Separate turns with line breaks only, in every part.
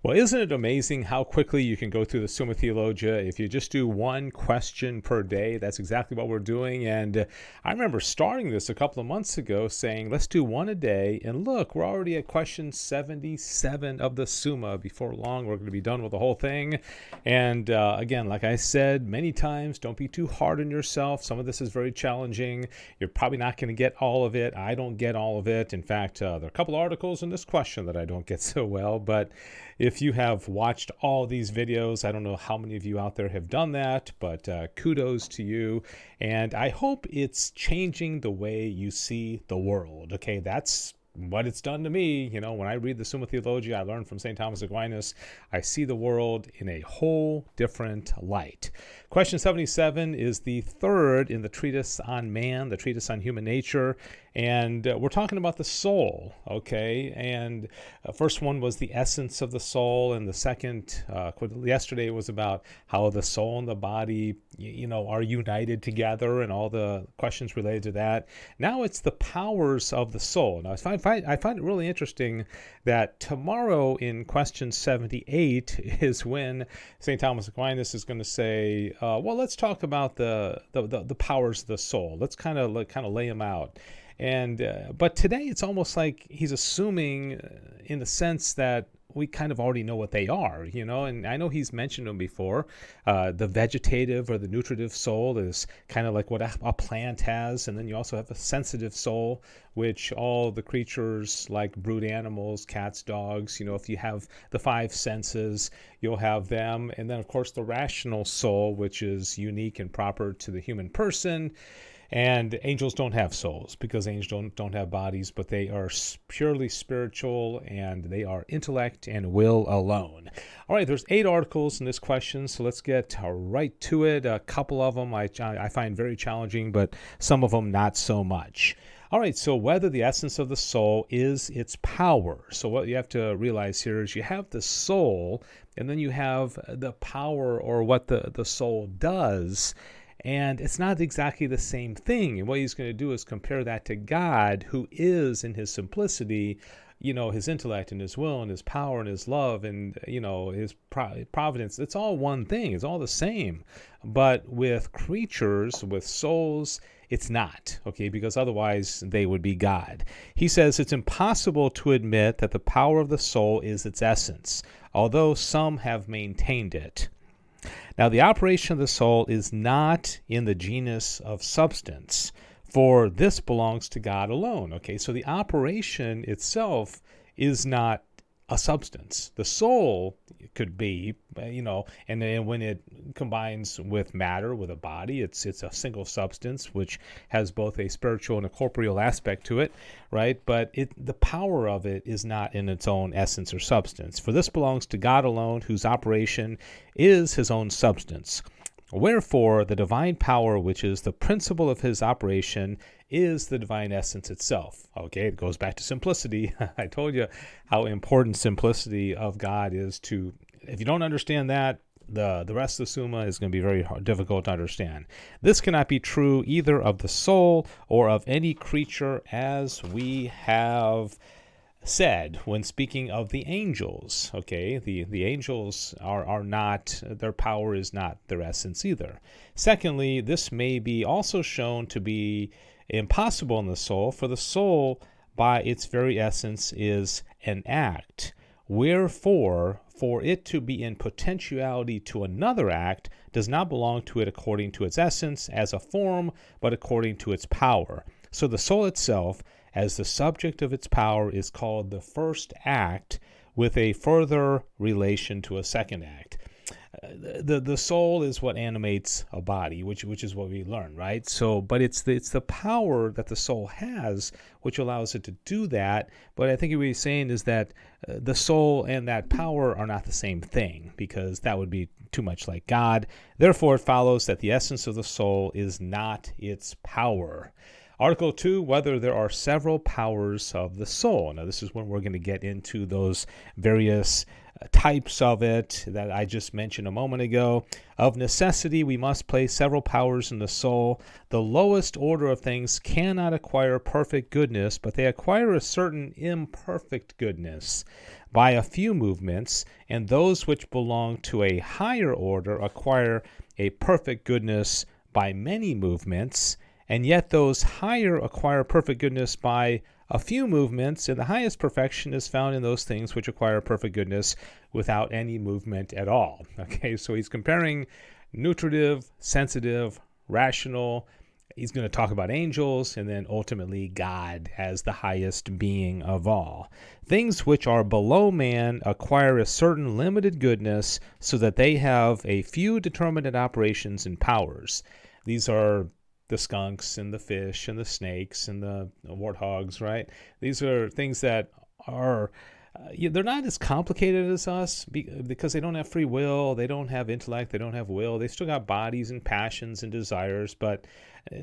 Well, isn't it amazing how quickly you can go through the Summa Theologia if you just do one question per day? That's exactly what we're doing. And I remember starting this a couple of months ago saying, let's do one a day. And look, we're already at question 77 of the Summa. Before long, we're going to be done with the whole thing. And again, like I said many times, don't be too hard on yourself. Some of this is very challenging. You're probably not going to get all of it. I don't get all of it. In fact, there are a couple articles in this question that I don't get so well. But if you have watched all these videos, I don't know how many of you out there have done that, but kudos to you. And I hope it's changing the way you see the world. Okay, that's what it's done to me. You know, when I read the Summa Theologia, I learned from St. Thomas Aquinas, I see the world in a whole different light. Question 77 is the third in the Treatise on Man, the Treatise on Human Nature. And we're talking about the soul, okay? And first one was the essence of the soul, and the second, yesterday, was about how the soul and the body, are united together, and all the questions related to that. Now it's the powers of the soul. Now I find it really interesting that tomorrow in question 78 is when St. Thomas Aquinas is going to say, well, let's talk about the powers of the soul. Let's kind of lay them out. And but today it's almost like he's assuming in the sense that we kind of already know what they are, and I know he's mentioned them before. The vegetative or the nutritive soul is kind of like what a plant has, and then you also have a sensitive soul, which all the creatures like brute animals, cats, dogs, if you have the five senses, you'll have them. And then, of course, the rational soul, which is unique and proper to the human person. And angels don't have souls because angels don't have bodies, but they are purely spiritual, and they are intellect and will alone. All right, there's 8 articles in this question, so let's get right to it. A couple of them I find very challenging, but some of them not so much. All right, so whether the essence of the soul is its power. So what you have to realize here is you have the soul, and then you have the power, or what the soul does. And it's not exactly the same thing. And what he's going to do is compare that to God, who is in his simplicity, his intellect and his will and his power and his love and, his providence. It's all one thing. It's all the same. But with creatures, with souls, it's not, okay, because otherwise they would be God. He says it's impossible to admit that the power of the soul is its essence, although some have maintained it. Now, the operation of the soul is not in the genus of substance, for this belongs to God alone. Okay, so the operation itself is not a substance. The soul could be, and then when it combines with matter, with a body, it's a single substance, which has both a spiritual and a corporeal aspect to it, right? But the power of it is not in its own essence or substance. For this belongs to God alone, whose operation is his own substance. Wherefore, the divine power, which is the principle of his operation, is the divine essence itself. Okay, it goes back to simplicity. I told you how important simplicity of God is to, if you don't understand that, the rest of the Summa is going to be very difficult to understand. This cannot be true either of the soul or of any creature, as we have said when speaking of the angels. Okay, the angels are not, their power is not their essence either. Secondly, this may be also shown to be impossible in the soul, for the soul by its very essence is an act. Wherefore, for it to be in potentiality to another act does not belong to it according to its essence as a form, but according to its power. So the soul itself, as the subject of its power, is called the first act, with a further relation to a second act. The soul is what animates a body, which is what we learn, right? So, but it's the power that the soul has which allows it to do that. But I think what he's saying is that the soul and that power are not the same thing, because that would be too much like God. Therefore, it follows that the essence of the soul is not its power. Article 2, whether there are several powers of the soul. Now, this is when we're going to get into those various types of it that I just mentioned a moment ago. Of necessity, we must place several powers in the soul. The lowest order of things cannot acquire perfect goodness, but they acquire a certain imperfect goodness. by a few movements, and those which belong to a higher order acquire a perfect goodness by many movements, and yet those higher acquire perfect goodness by a few movements, and the highest perfection is found in those things which acquire perfect goodness without any movement at all. Okay, so he's comparing nutritive, sensitive, rational. He's going to talk about angels, and then ultimately God as the highest being of all. Things which are below man acquire a certain limited goodness so that they have a few determinate operations and powers. These are the skunks and the fish and the snakes and the warthogs, right? These are things that are, they're not as complicated as us because they don't have free will, they don't have intellect, they don't have will. They still got bodies and passions and desires, but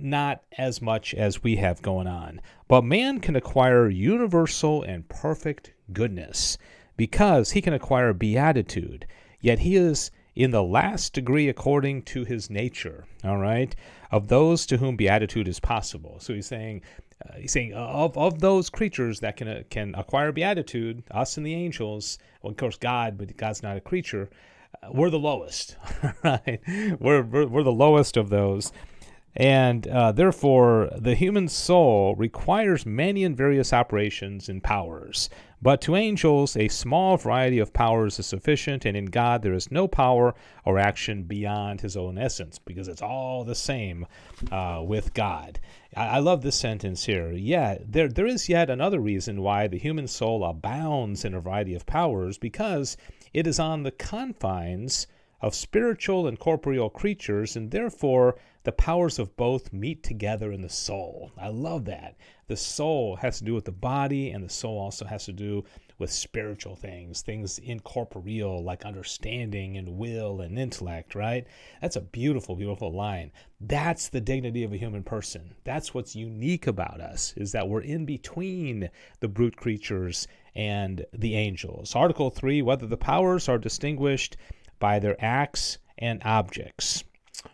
not as much as we have going on. But man can acquire universal and perfect goodness because he can acquire beatitude, yet he is in the last degree according to his nature, all right, of those to whom beatitude is possible. So he's saying of those creatures that can acquire beatitude, us and the angels, well, of course God, but God's not a creature, we're the lowest, right? We're the lowest of those. And therefore, the human soul requires many and various operations and powers. But to angels, a small variety of powers is sufficient, and in God there is no power or action beyond his own essence, because it's all the same with God. I love this sentence here. Yeah, there is yet another reason why the human soul abounds in a variety of powers, because it is on the confines of spiritual and corporeal creatures, and therefore the powers of both meet together in the soul. I love that. The soul has to do with the body, and the soul also has to do with spiritual things incorporeal like understanding and will and intellect, right? That's a beautiful, beautiful line. That's the dignity of a human person. That's what's unique about us, is that we're in between the brute creatures and the angels. Article 3, whether the powers are distinguished by their acts and objects.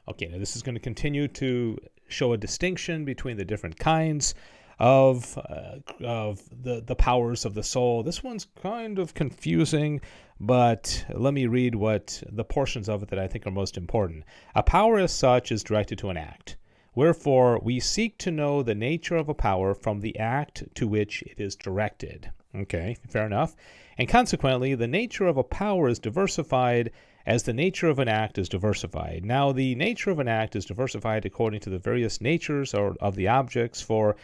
Okay, now this is going to continue to show a distinction between the different kinds of the powers of the soul. This one's kind of confusing, but let me read what the portions of it that I think are most important. A power as such is directed to an act. Wherefore, we seek to know the nature of a power from the act to which it is directed. Okay, fair enough. And consequently, the nature of a power is diversified as the nature of an act is diversified. Now, the nature of an act is diversified according to the various natures of the objects, for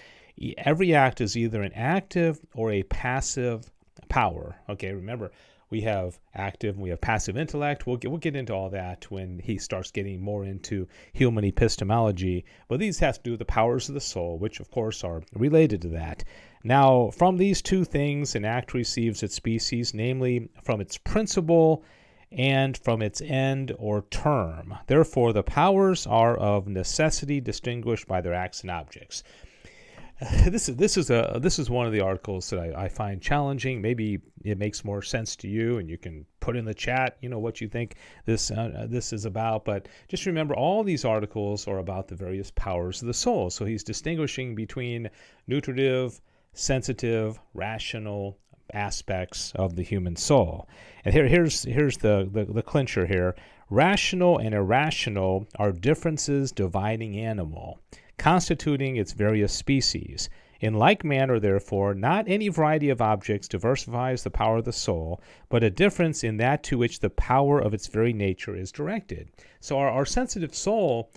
every act is either an active or a passive power. Okay, remember, we have active and we have passive intellect. We'll get into all that when he starts getting more into human epistemology. But these have to do with the powers of the soul, which, of course, are related to that. Now, from these two things, an act receives its species, namely from its principle and from its end or term. Therefore, the powers are of necessity distinguished by their acts and objects. This is one of the articles that I find challenging. Maybe it makes more sense to you, and you can put in the chat, what you think this is about. But just remember, all these articles are about the various powers of the soul. So he's distinguishing between nutritive, sensitive, rational aspects of the human soul. And here's the clincher here. Rational and irrational are differences dividing animal, constituting its various species. In like manner, therefore, not any variety of objects diversifies the power of the soul, but a difference in that to which the power of its very nature is directed. So our sensitive soul,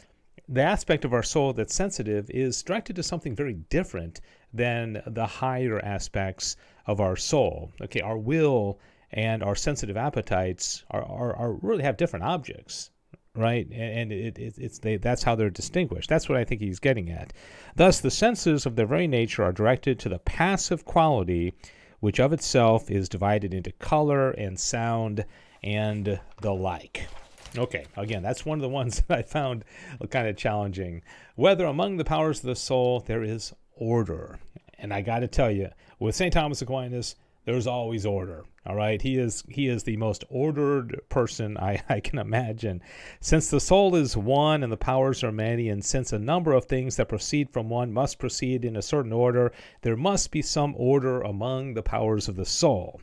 the aspect of our soul that's sensitive, is directed to something very different than the higher aspects of our soul. Okay, our will and our sensitive appetites are really have different objects, right? And that's how they're distinguished. That's what I think he's getting at. Thus, the senses of their very nature are directed to the passive quality, which of itself is divided into color and sound and the like. Okay, again, that's one of the ones that I found kind of challenging. Whether among the powers of the soul there is order. And I got to tell you, with St. Thomas Aquinas, there's always order. All right, he is the most ordered person I can imagine. Since the soul is one and the powers are many, and since a number of things that proceed from one must proceed in a certain order, there must be some order among the powers of the soul.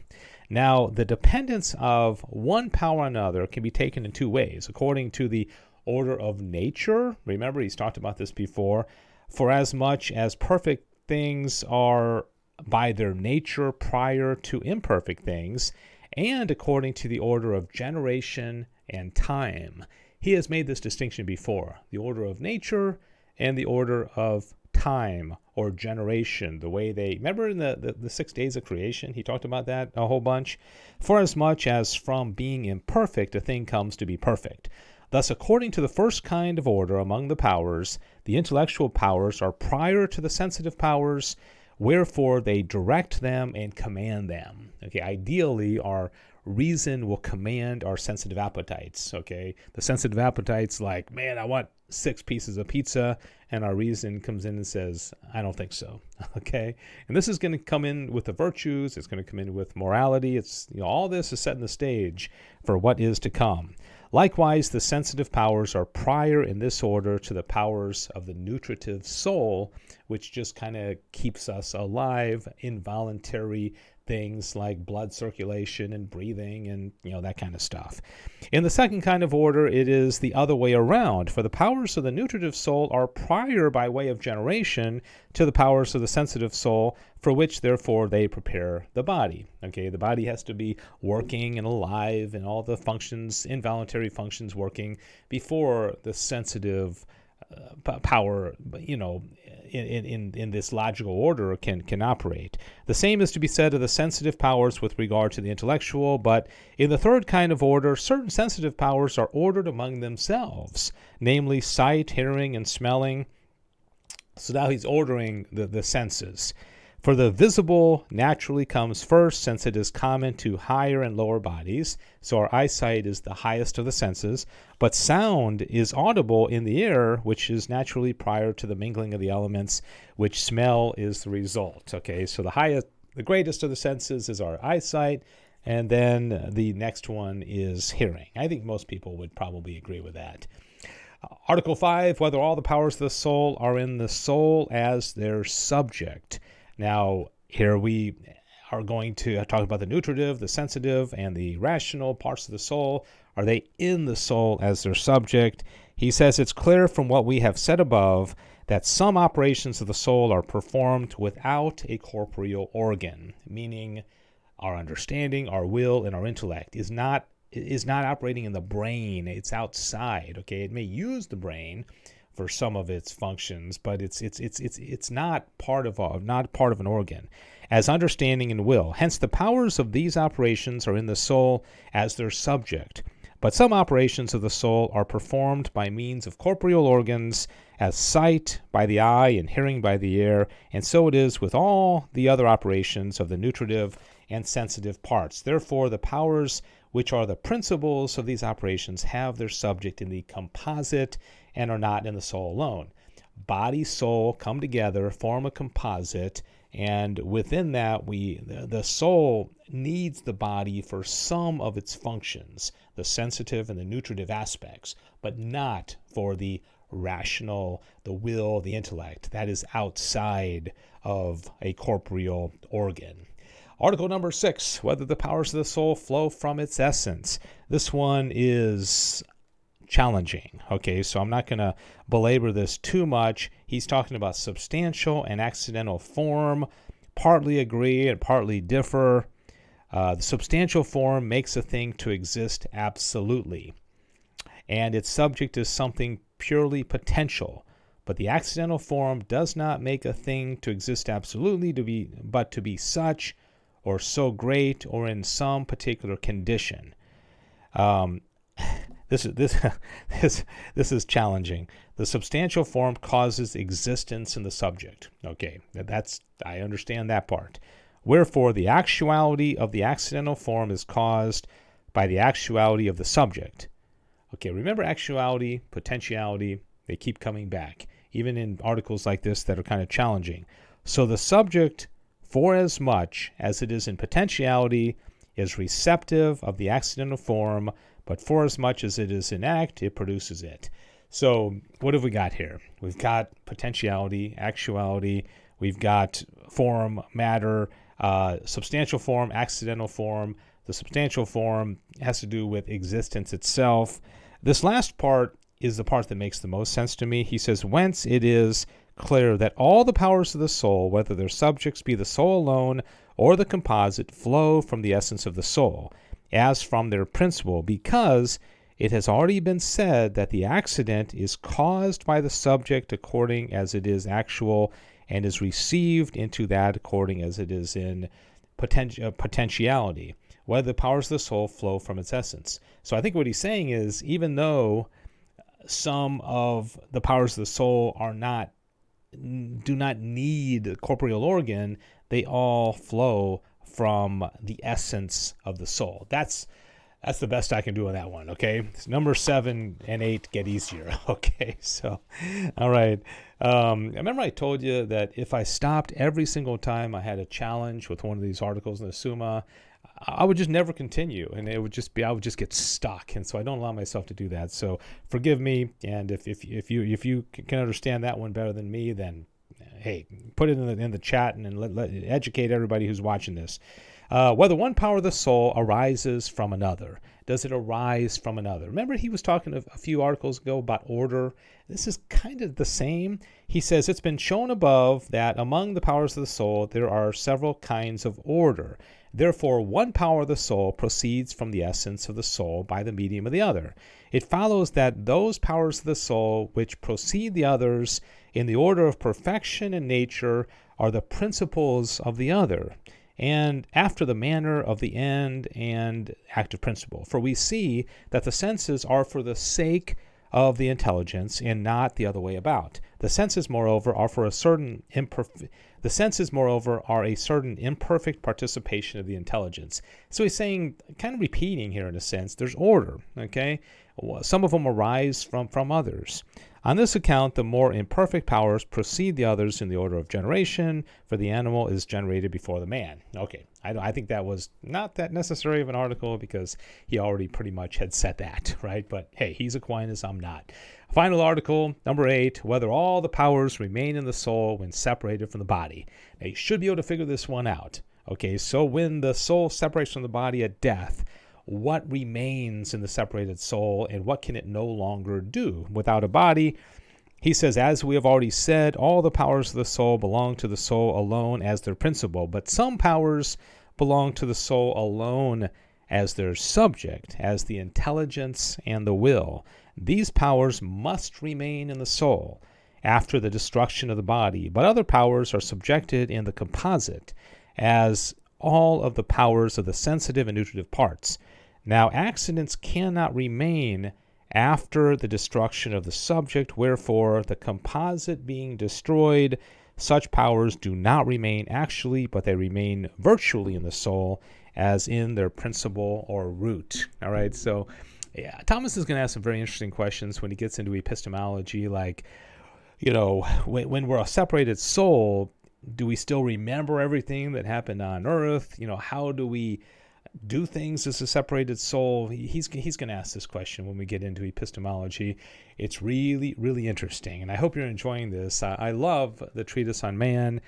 Now, the dependence of one power on another can be taken in two ways. According to the order of nature, remember he's talked about this before, for as much as perfect things are by their nature prior to imperfect things, and according to the order of generation and time. He has made this distinction before, the order of nature and the order of time or generation, the way they, remember in the 6 days of creation, he talked about that a whole bunch. For as much as from being imperfect a thing comes to be perfect. Thus, according to the first kind of order among the powers, the intellectual powers are prior to the sensitive powers, wherefore they direct them and command them. Okay, ideally, our reason will command our sensitive appetites. Okay, the sensitive appetites like, man, I want 6 pieces of pizza, and our reason comes in and says, I don't think so. Okay, and this is going to come in with the virtues. It's going to come in with morality. It's, all this is setting the stage for what is to come. Likewise, the sensitive powers are prior in this order to the powers of the nutritive soul, which just kind of keeps us alive, involuntary things like blood circulation and breathing and that kind of stuff. In the second kind of order, it is the other way around, for the powers of the nutritive soul are prior by way of generation to the powers of the sensitive soul, for which therefore they prepare the body. Okay, the body has to be working and alive and all the functions, involuntary functions working before the sensitive power, in this logical order can operate. The same is to be said of the sensitive powers with regard to the intellectual, but in the third kind of order, certain sensitive powers are ordered among themselves, namely sight, hearing, and smelling. So now he's ordering the senses. For the visible naturally comes first, since it is common to higher and lower bodies. So our eyesight is the highest of the senses. But sound is audible in the air, which is naturally prior to the mingling of the elements, which smell is the result. Okay, so the greatest of the senses is our eyesight, and then the next one is hearing. I think most people would probably agree with that. Article 5, whether all the powers of the soul are in the soul as their subject. Now, here we are going to talk about the nutritive, the sensitive, and the rational parts of the soul. Are they in the soul as their subject? He says it's clear from what we have said above that some operations of the soul are performed without a corporeal organ, meaning our understanding, our will, and our intellect is not operating in the brain. It's outside. Okay, it may use the brain for some of its functions, but it's not part of an organ, as understanding and will. Hence, the powers of these operations are in the soul as their subject. But some operations of the soul are performed by means of corporeal organs, as sight by the eye and hearing by the ear, and so it is with all the other operations of the nutritive and sensitive parts. Therefore, the powers which are the principles of these operations have their subject in the composite and are not in the soul alone. Body, soul come together, form a composite, and within that, the soul needs the body for some of its functions, the sensitive and the nutritive aspects, but not for the rational, the will, the intellect. That is outside of a corporeal organ. Article number 6, whether the powers of the soul flow from its essence. This one is challenging. Okay, so I'm not going to belabor this too much. He's talking about substantial and accidental form. Partly agree and partly differ. The substantial form makes a thing to exist absolutely, and its subject is something purely potential. But the accidental form does not make a thing to exist absolutely, but to be such, or so great, or in some particular condition. This is challenging. The substantial form causes existence in the subject. Okay, I understand that part. Wherefore, the actuality of the accidental form is caused by the actuality of the subject. Okay, remember actuality, potentiality, they keep coming back, even in articles like this that are kind of challenging. So the subject, for as much as it is in potentiality, is receptive of the accidental form, but for as much as it is in act, it produces it. So what have we got here? We've got potentiality, actuality, we've got form, matter, substantial form, accidental form. The substantial form has to do with existence itself. This last part is the part that makes the most sense to me. He says, whence it is clear that all the powers of the soul, whether their subjects be the soul alone or the composite, flow from the essence of the soul, as from their principle, because it has already been said that the accident is caused by the subject according as it is actual, and is received into that according as it is in potentiality, whether the powers of the soul flow from its essence. So I think what he's saying is, even though some of the powers of the soul do not need a corporeal organ, they all flow from the essence of the soul. That's the best I can do on that one, okay? Number 7 and 8 get easier, okay? So, all right. I remember I told you that if I stopped every single time I had a challenge with one of these articles in the Summa, I would just never continue, and I would just get stuck, and so I don't allow myself to do that. So forgive me, and if you can understand that one better than me, then hey, put it in the chat and let educate everybody who's watching this. Whether one power of the soul arises from another. Does it arise from another? Remember he was talking a few articles ago about order. This is kind of the same. He says, it's been shown above that among the powers of the soul there are several kinds of order. Therefore, one power of the soul proceeds from the essence of the soul by the medium of the other. It follows that those powers of the soul which precede the others in the order of perfection and nature are the principles of the other, and after the manner of the end and active principle. For we see that the senses are for the sake of the intelligence and not the other way about. The senses, moreover, are a certain imperfect participation of the intelligence. So he's saying, kind of repeating here in a sense, there's order, okay? Some of them arise from others. On this account, the more imperfect powers precede the others in the order of generation, for the animal is generated before the man. Okay, I think that was not that necessary of an article because he already pretty much had said that, right? But hey, he's Aquinas, I'm not. Final article, number 8, whether all the powers remain in the soul when separated from the body. Now, you should be able to figure this one out. Okay, so when the soul separates from the body at death, what remains in the separated soul and what can it no longer do without a body? He says, as we have already said, all the powers of the soul belong to the soul alone as their principle, but some powers belong to the soul alone as their subject, as the intelligence and the will. These powers must remain in the soul after the destruction of the body, but other powers are subjected in the composite as all of the powers of the sensitive and nutritive parts. Now, accidents cannot remain after the destruction of the subject, wherefore, the composite being destroyed, such powers do not remain actually, but they remain virtually in the soul, as in their principle or root. All right, so yeah, Thomas is going to ask some very interesting questions when he gets into epistemology, like, when we're a separated soul, do we still remember everything that happened on earth? How do we do things as a separated soul? He's going to ask this question when we get into epistemology. It's really, really interesting, and I hope you're enjoying this. I love the Treatise on Man.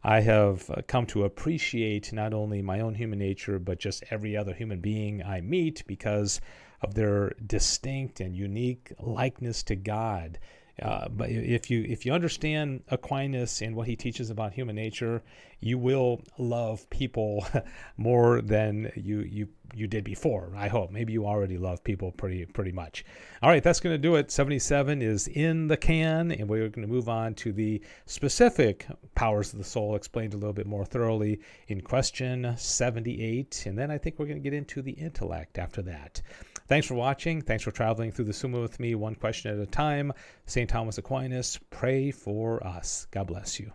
I have come to appreciate not only my own human nature, but just every other human being I meet because of their distinct and unique likeness to God. But if you understand Aquinas and what he teaches about human nature, you will love people more than you did before. I hope. Maybe you already love people pretty much. All right, that's going to do it. 77 is in the can, and we're going to move on to the specific powers of the soul explained a little bit more thoroughly in question 78, and then I think we're going to get into the intellect after that. Thanks for watching. Thanks for traveling through the Summa with me, one question at a time. St. Thomas Aquinas, pray for us. God bless you.